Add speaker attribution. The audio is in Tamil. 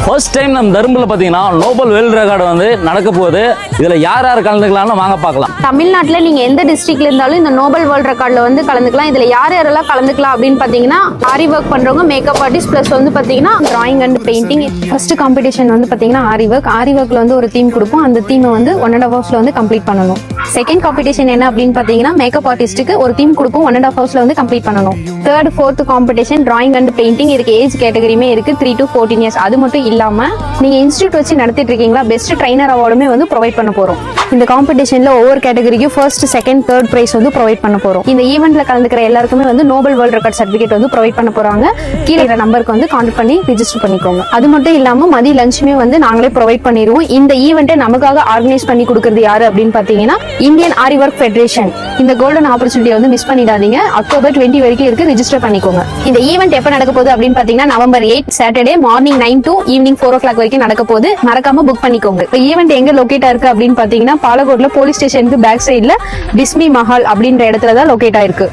Speaker 1: ஃபர்ஸ்ட் டைம் நம்ம தர்மபுரியில் பார்த்தீங்கன்னா நோபல் வேர்ல்ட் ரெக்கார்டு வந்து நடக்க போகுது. இதில் யார் யார் கலந்துக்கலாம்னு வாங்க பார்க்கலாம்.
Speaker 2: தமிழ்நாட்டில் நீங்கள் எந்த டிஸ்ட்ரிக்ட்ல இருந்தாலும் இந்த நோபல் வேர்ல்ட் ரெக்கார்டில் வந்து கலந்துக்கலாம். இதில் யார் யாரெல்லாம் கலந்துக்கலாம் அப்படின்னு பார்த்தீங்கன்னா ஆரி ஒர்க் பண்ணுறவங்க, மேக்கப் ஆர்டிஸ்ட், ப்ளஸ் வந்து பார்த்தீங்கன்னா drawing and painting. First competition வந்து பார்த்தீங்கன்னா ஆரி ஒர்க்கில் வந்து ஒரு தீம் கொடுப்போம். அந்த தீமை வந்து 1.5 ஹவர்ஸ்ல வந்து கம்ப்ளீட் பண்ணணும். செகண்ட் காம்படிஷன் என்ன அப்படின்னு பார்த்தீங்கன்னா மேக்கப் ஆர்டிஸ்ட்டுக்கு ஒரு தீம் கொடுப்போம், 1.5 ஹவர்ஸ்ல வந்து கம்ப்ளீட் பண்ணணும். Third, fourth competition drawing and painting. இதுக்கு ஏஜ் கேட்டகரியுமே இருக்கு, 3 to 14 years. அது மட்டும் இல்லாம நீங்க இன்ஸ்டியூட் வச்சு நடத்திட்டு இருக்கீங்களா, பெஸ்ட் ட்ரைனர் அவார்டுமே வந்து ப்ரொவைட் பண்ண போறோம். இந்த காம்படிஷன்ல ஒவ்வொரு கேட்டகரிக்கும் ஃபர்ஸ்ட், செகண்ட், தேர்ட் பிரைஸ் வந்து ப்ரொவைட் பண்ண போறோம். இந்த ஈவெண்ட்ல கலந்துக்கிற எல்லாருக்குமே வந்து நோபல் வேர்ல்ட் ரெக்கார்ட் சர்டிபிகேட் வந்து ப்ரொவைட் பண்ண போறாங்க. கீழே நம்பருக்கு வந்து கான்டாக்ட் பண்ணி ரிஜிஸ்டர் பண்ணிக்கோங்க. அது மட்டும் இல்லாம மதிய லஞ்சுமே வந்து நாங்களே ப்ரொவைட் பண்ணிடுவோம். இந்த ஈவெண்ட்டை நமக்காக ஆர்கனைஸ் பண்ணி கொடுக்கறது யாரு அப்படின்னு பாத்தீங்கன்னா இந்தியன் ஆரி ஒர்க் ஃபெடரேஷன். இந்த கோல்டன் ஆப்பர்ச்சுனிட்டியை வந்து மிஸ் பண்ணிடாதீங்க. அக்டோபர் 20 வரைக்கும் இருக்கு, ரிஜிஸ்டர் பண்ணிக்கோங்க. இந்த ஈவெண்ட் எப்ப நடக்க போகுது அப்படின்னு பாத்தீங்கன்னா November 8 Saturday morning 9 to evening 4 o'clock வரைக்கும் நடக்க போகுது. மறக்காம புக் பண்ணிக்கோங்க. இப்போ ஈவெண்ட் எங்க லொகேட் ஆயிருக்கு அப்படின்னு பாத்தீங்கன்னா பாலக்கோட்ல போலீஸ் ஸ்டேஷனுக்கு பேக் சைட்ல பிஸ்மி மஹால் அப்படின்ற இடத்துல தான் லொகேட் ஆயிருக்கு.